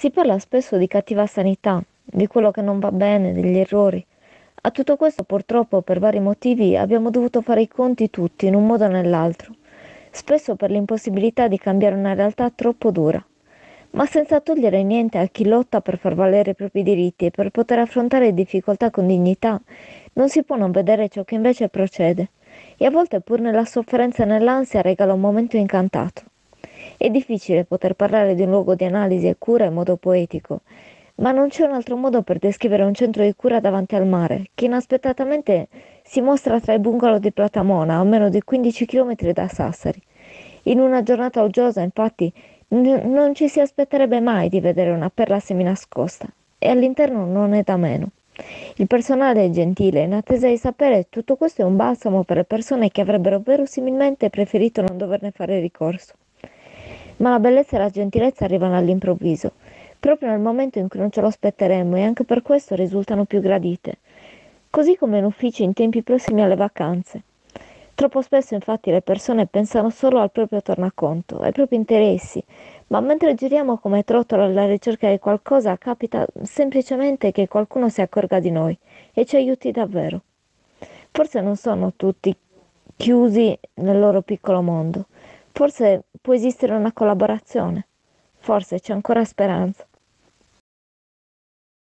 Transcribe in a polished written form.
Si parla spesso di cattiva sanità, di quello che non va bene, degli errori. A tutto questo purtroppo per vari motivi abbiamo dovuto fare i conti tutti in un modo o nell'altro, spesso per l'impossibilità di cambiare una realtà troppo dura, ma senza togliere niente a chi lotta per far valere i propri diritti e per poter affrontare difficoltà con dignità, non si può non vedere ciò che invece procede, e a volte pur nella sofferenza e nell'ansia regala un momento incantato. È difficile poter parlare di un luogo di analisi e cura in modo poetico, ma non c'è un altro modo per descrivere un centro di cura davanti al mare, che inaspettatamente si mostra tra i bungalow di Platamona, a meno di 15 km da Sassari. In una giornata uggiosa, infatti, non ci si aspetterebbe mai di vedere una perla seminascosta, e all'interno non è da meno. Il personale è gentile, in attesa di sapere tutto questo è un balsamo per le persone che avrebbero verosimilmente preferito non doverne fare ricorso. Ma la bellezza e la gentilezza arrivano all'improvviso, proprio nel momento in cui non ce lo aspetteremmo e anche per questo risultano più gradite, così come in uffici in tempi prossimi alle vacanze. Troppo spesso infatti le persone pensano solo al proprio tornaconto, ai propri interessi, ma mentre giriamo come trottole alla ricerca di qualcosa, capita semplicemente che qualcuno si accorga di noi e ci aiuti davvero. Forse non sono tutti chiusi nel loro piccolo mondo. Forse può esistere una collaborazione. Forse c'è ancora speranza.